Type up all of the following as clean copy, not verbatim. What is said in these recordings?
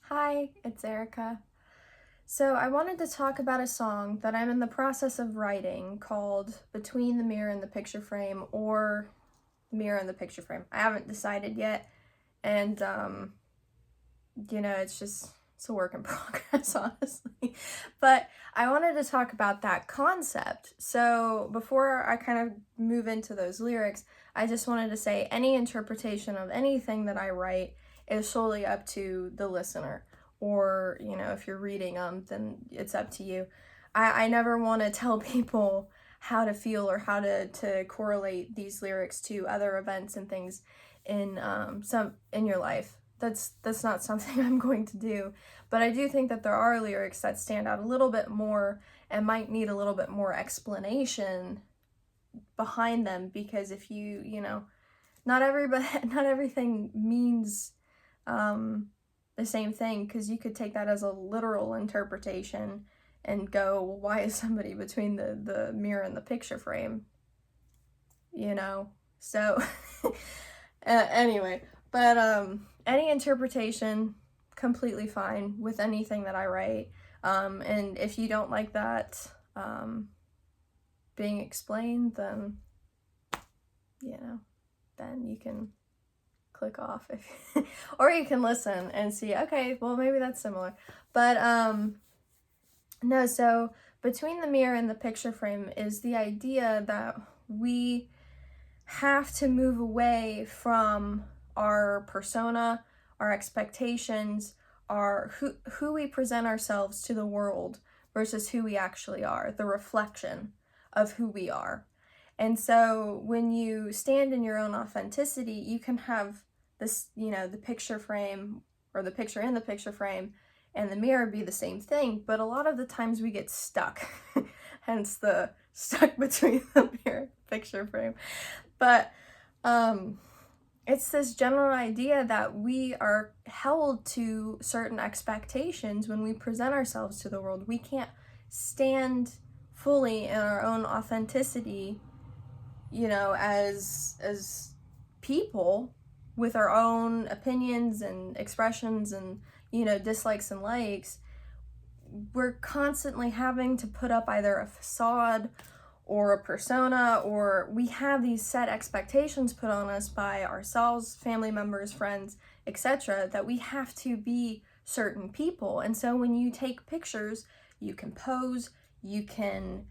Hi, it's Erica. So I wanted to talk about a song that I'm in the process of writing called Between the Mirror and the Picture Frame or Mirror and the Picture Frame. I haven't decided yet, and it's a work in progress, honestly. But I wanted to talk about that concept. So before I kind of move into those lyrics, I just wanted to say any interpretation of anything that I write is solely up to the listener. Or, if you're reading them, then it's up to you. I never want to tell people how to feel or how to correlate these lyrics to other events and things in your life. That's not something I'm going to do. But I do think that there are lyrics that stand out a little bit more and might need a little bit more explanation behind them, because if not everybody not everything means the same thing, because you could take that as a literal interpretation and go, well, why is somebody between the mirror and the picture frame? So anyway, but any interpretation, completely fine with anything that I write. And if you don't like that being explained, then then you can click off if or you can listen and see, okay, well, maybe that's similar. But no, so between the mirror and the picture frame is the idea that we have to move away from our persona, our expectations, our who we present ourselves to the world versus who we actually are, the reflection of who we are. And so when you stand in your own authenticity, you can have this, the picture frame or the picture in the picture frame and the mirror be the same thing, but a lot of the times we get stuck, hence the stuck between the mirror and picture frame. But it's this general idea that we are held to certain expectations when we present ourselves to the world. We can't stand fully in our own authenticity, as people with our own opinions and expressions and, dislikes and likes. We're constantly having to put up either a facade or a persona, or we have these set expectations put on us by ourselves, family members, friends, etc., that we have to be certain people. And so when you take pictures, you can pose, you can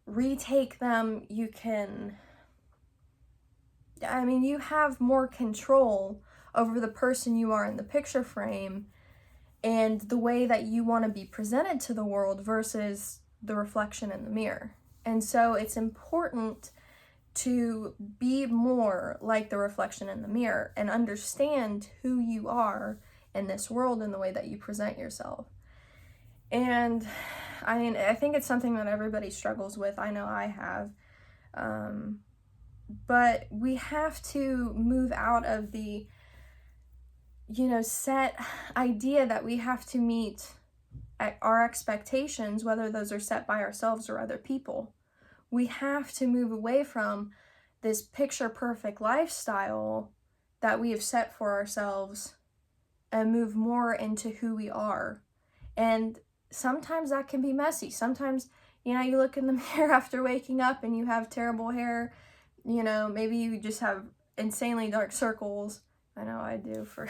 retake them, you have more control over the person you are in the picture frame and the way that you want to be presented to the world versus the reflection in the mirror. And so it's important to be more like the reflection in the mirror and understand who you are in this world and the way that you present yourself. And I think it's something that everybody struggles with. I know I have. But we have to move out of the, set idea that we have to meet our expectations, whether those are set by ourselves or other people. We have to move away from this picture perfect lifestyle that we have set for ourselves and move more into who we are. And sometimes that can be messy. Sometimes, you look in the mirror after waking up and you have terrible hair. Maybe you just have insanely dark circles. I know I do for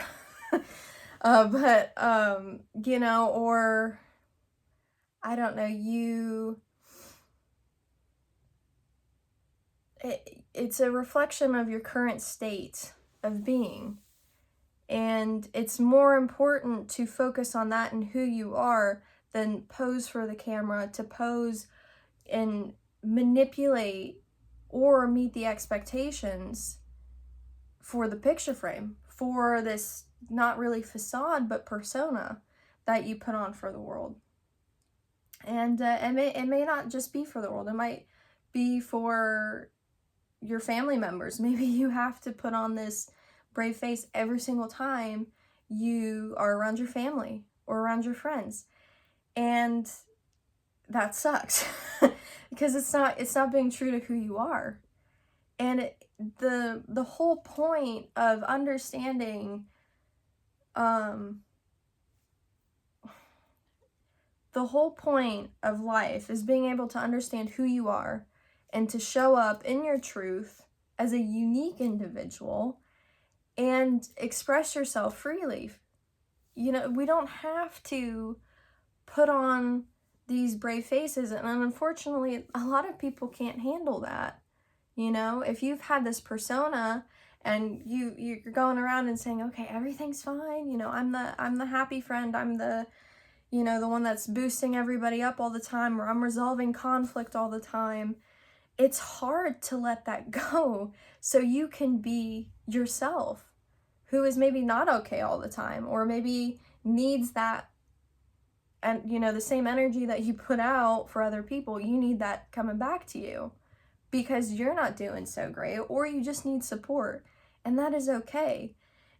but or I don't know, it's a reflection of your current state of being. And it's more important to focus on that and who you are than pose for the camera, to pose and manipulate or meet the expectations for the picture frame, for this not really facade but persona that you put on for the world. And it may not just be for the world. It might be for your family members. Maybe you have to put on this brave face every single time you are around your family or around your friends. And that sucks because it's not being true to who you are. And the whole point of understanding the whole point of life is being able to understand who you are and to show up in your truth as a unique individual and express yourself freely. You know, we don't have to put on these brave faces, and unfortunately, a lot of people can't handle that. You know, if you've had this persona and you're going around and saying, okay, everything's fine, you know, I'm the happy friend, I'm the, you know, the one that's boosting everybody up all the time, or I'm resolving conflict all the time. It's hard to let that go so you can be yourself, who is maybe not okay all the time, or maybe needs that, and you know, the same energy that you put out for other people, you need that coming back to you because you're not doing so great, or you just need support, and that is okay.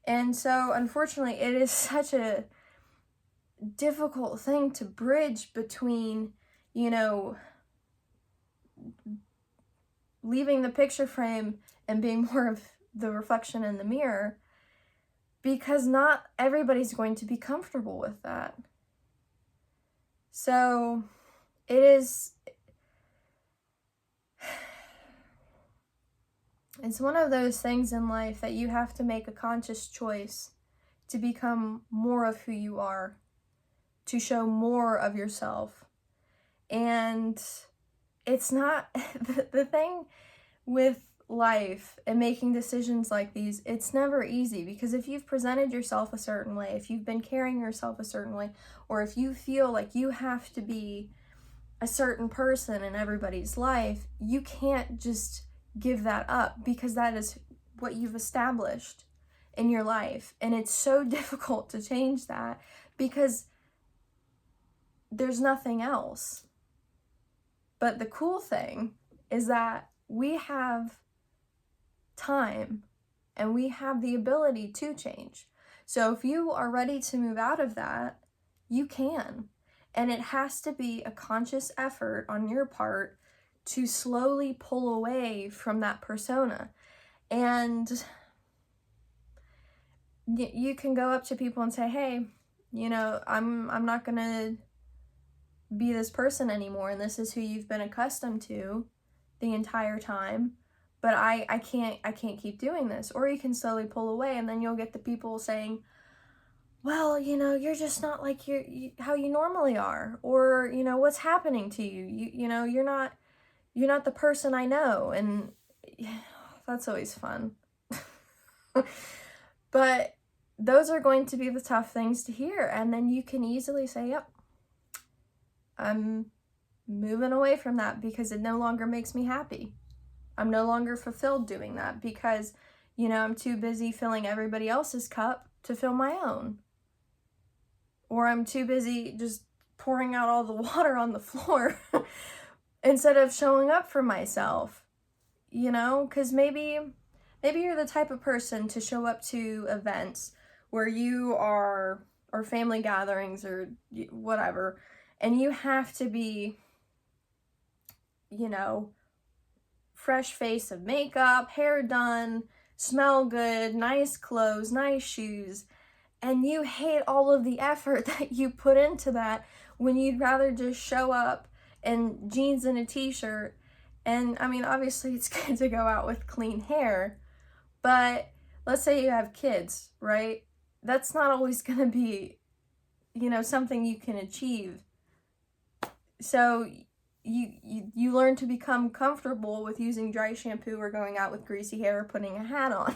And so unfortunately, it is such a difficult thing to bridge between, you know, leaving the picture frame and being more of the reflection in the mirror, because not everybody's going to be comfortable with that. So it's one of those things in life that you have to make a conscious choice to become more of who you are, to show more of yourself. And it's not the thing with life and making decisions like these, it's never easy, because if you've presented yourself a certain way, if you've been carrying yourself a certain way, or if you feel like you have to be a certain person in everybody's life, you can't just give that up, because that is what you've established in your life. And it's so difficult to change that because there's nothing else. But the cool thing is that we have time and we have the ability to change. So if you are ready to move out of that, you can. And it has to be a conscious effort on your part to slowly pull away from that persona. And you can go up to people and say, hey, you know, I'm not gonna be this person anymore, and this is who you've been accustomed to the entire time, but I can't keep doing this. Or you can slowly pull away, and then you'll get the people saying, well, you know, you're just not like how you normally are, or, you know, what's happening to you? You know, you're not the person I know. And that's always fun. But those are going to be the tough things to hear. And then you can easily say, yep, I'm moving away from that because it no longer makes me happy. I'm no longer fulfilled doing that because, you know, I'm too busy filling everybody else's cup to fill my own. Or I'm too busy just pouring out all the water on the floor instead of showing up for myself, you know, because maybe you're the type of person to show up to events where you are, or family gatherings or whatever, and you have to be, you know, fresh face of makeup, hair done, smell good, nice clothes, nice shoes, and you hate all of the effort that you put into that when you'd rather just show up in jeans and a t-shirt. And I mean, obviously it's good to go out with clean hair, but let's say you have kids, right? That's not always going to be, you know, something you can achieve. So you learn to become comfortable with using dry shampoo or going out with greasy hair or putting a hat on.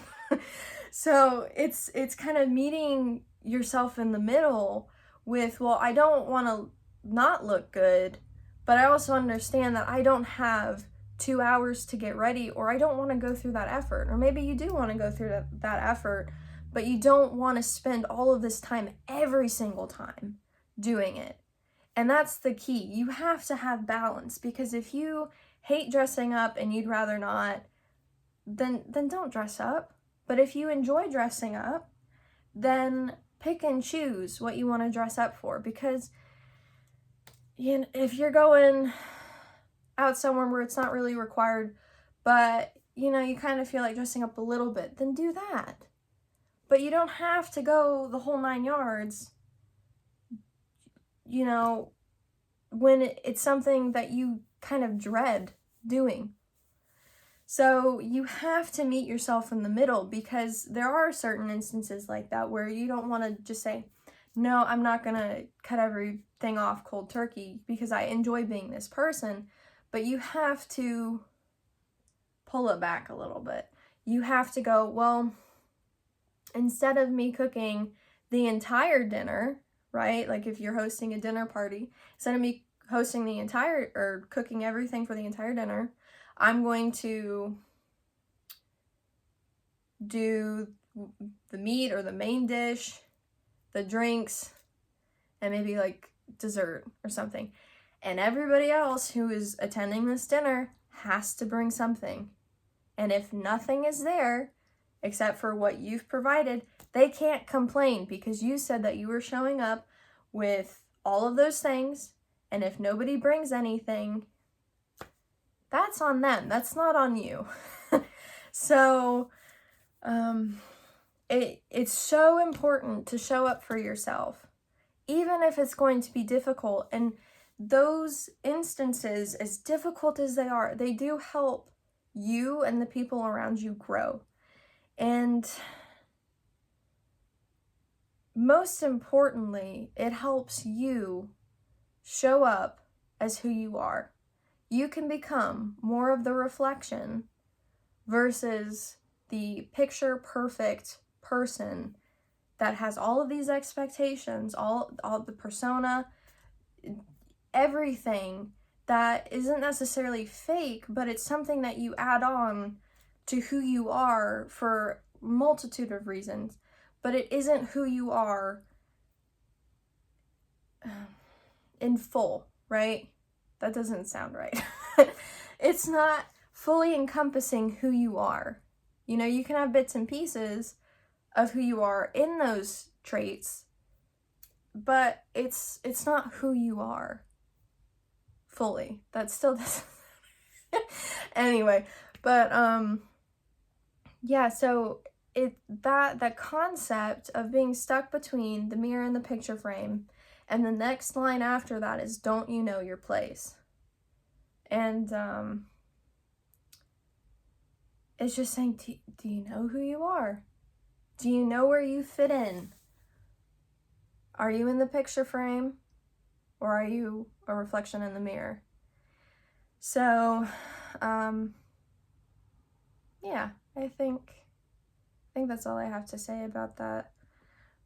So it's kind of meeting yourself in the middle with, well, I don't want to not look good, but I also understand that I don't have 2 hours to get ready, or I don't want to go through that effort. Or maybe you do want to go through that effort, but you don't want to spend all of this time every single time doing it. And that's the key. You have to have balance, because if you hate dressing up and you'd rather not, then don't dress up. But if you enjoy dressing up, then pick and choose what you want to dress up for. Because, you know, if you're going out somewhere where it's not really required, but, you know, you kind of feel like dressing up a little bit, then do that. But you don't have to go the whole 9 yards, you know, when it's something that you kind of dread doing. So you have to meet yourself in the middle, because there are certain instances like that where you don't want to just say, no, I'm not going to cut everything off cold turkey because I enjoy being this person. But you have to pull it back a little bit. You have to go, well, instead of me cooking the entire dinner, right? Like if you're hosting a dinner party, instead of me hosting the entire or cooking everything for the entire dinner, I'm going to do the meat or the main dish, the drinks, and maybe like dessert or something. And everybody else who is attending this dinner has to bring something. And if nothing is there, except for what you've provided, they can't complain, because you said that you were showing up with all of those things. And if nobody brings anything, that's on them. That's not on you. So, it's so important to show up for yourself, even if it's going to be difficult. And those instances, as difficult as they are, they do help you and the people around you grow. And most importantly, it helps you show up as who you are. You can become more of the reflection versus the picture perfect person that has all of these expectations, all the persona, everything that isn't necessarily fake, but it's something that you add on to who you are for a multitude of reasons. But it isn't who you are in full, right? That doesn't sound right. It's not fully encompassing who you are. You know, you can have bits and pieces of who you are in those traits, but it's not who you are fully. That still doesn't anyway, but yeah, so that concept of being stuck between the mirror and the picture frame, and the next line after that is, don't you know your place? And it's just saying, do you know who you are? Do you know where you fit in? Are you in the picture frame, or are you a reflection in the mirror? So, yeah, I think that's all I have to say about that.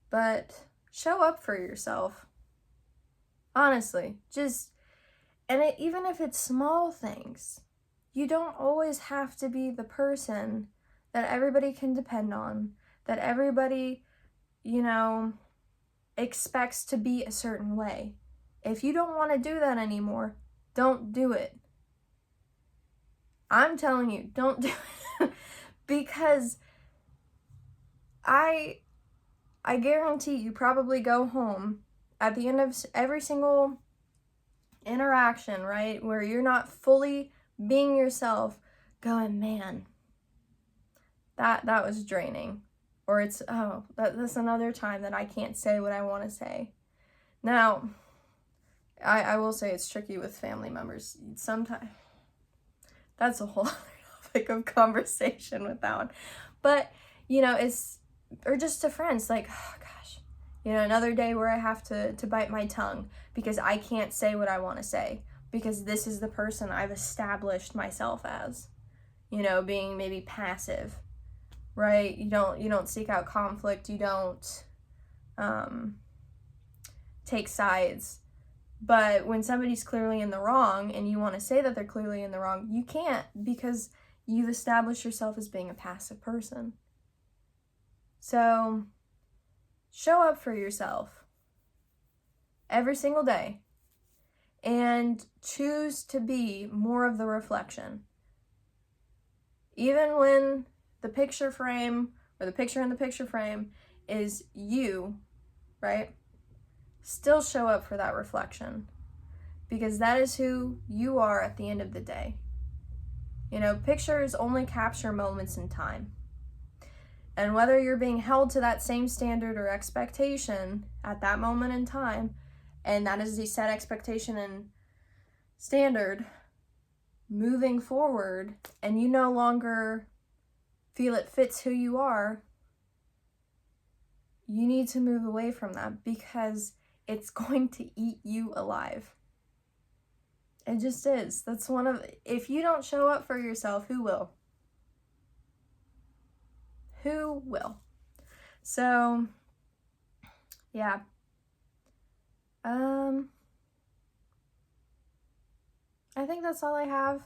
But show up for yourself. Honestly, even if it's small things, you don't always have to be the person that everybody can depend on, that everybody, expects to be a certain way. If you don't want to do that anymore, don't do it. I'm telling you, don't do it. Because I guarantee you probably go home at the end of every single interaction, right, where you're not fully being yourself, going, man, that was draining. Or it's, that's another time that I can't say what I want to say. Now, I will say it's tricky with family members. Sometimes, that's a whole other topic of conversation with that one. But, or just to friends, like, oh gosh, another day where I have to bite my tongue because I can't say what I want to say, because this is the person I've established myself as, being maybe passive, right? You don't seek out conflict. You don't take sides. But when somebody's clearly in the wrong and you want to say that they're clearly in the wrong, you can't, because you've established yourself as being a passive person. So show up for yourself every single day and choose to be more of the reflection. Even when the picture frame or the picture in the picture frame is you, right? Still show up for that reflection, because that is who you are at the end of the day. Pictures only capture moments in time. And whether you're being held to that same standard or expectation at that moment in time, and that is the set expectation in standard moving forward and you no longer feel it fits who you are, you need to move away from that because it's going to eat you alive. It just is. That's one of, if you don't show up for yourself, who will? Who will? So, yeah. I think that's all I have.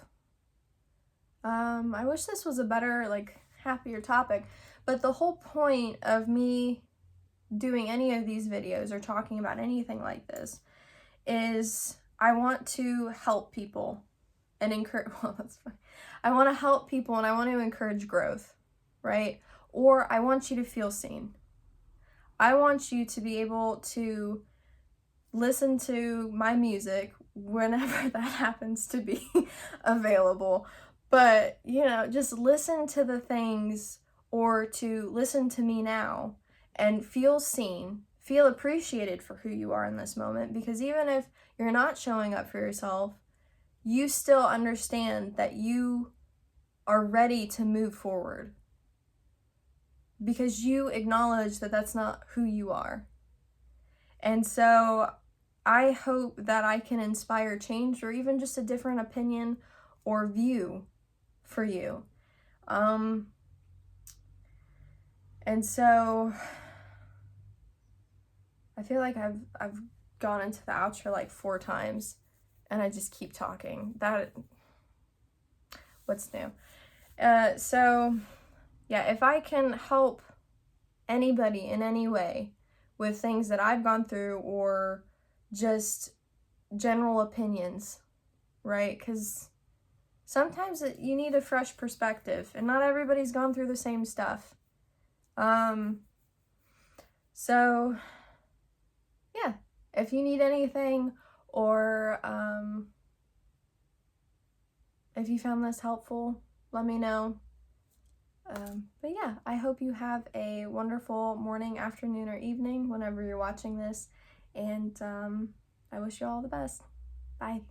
I wish this was a better, like, happier topic, but the whole point of me doing any of these videos or talking about anything like this is I want to help people and encourage, well, that's fine. I want to help people and I want to encourage growth, right? Or I want you to feel seen. I want you to be able to listen to my music whenever that happens to be available. But, you know, just listen to the things or to listen to me now and feel seen, feel appreciated for who you are in this moment. Because even if you're not showing up for yourself, you still understand that you are ready to move forward. Because you acknowledge that that's not who you are. And so I hope that I can inspire change or even just a different opinion or view for you. And so I feel like I've gone into the outro like 4 times and I just keep talking. What's new? So yeah, if I can help anybody in any way with things that I've gone through or just general opinions, right? Because sometimes you need a fresh perspective and not everybody's gone through the same stuff. So yeah, if you need anything or if you found this helpful, let me know. But yeah, I hope you have a wonderful morning, afternoon, or evening whenever you're watching this. And I wish you all the best. Bye.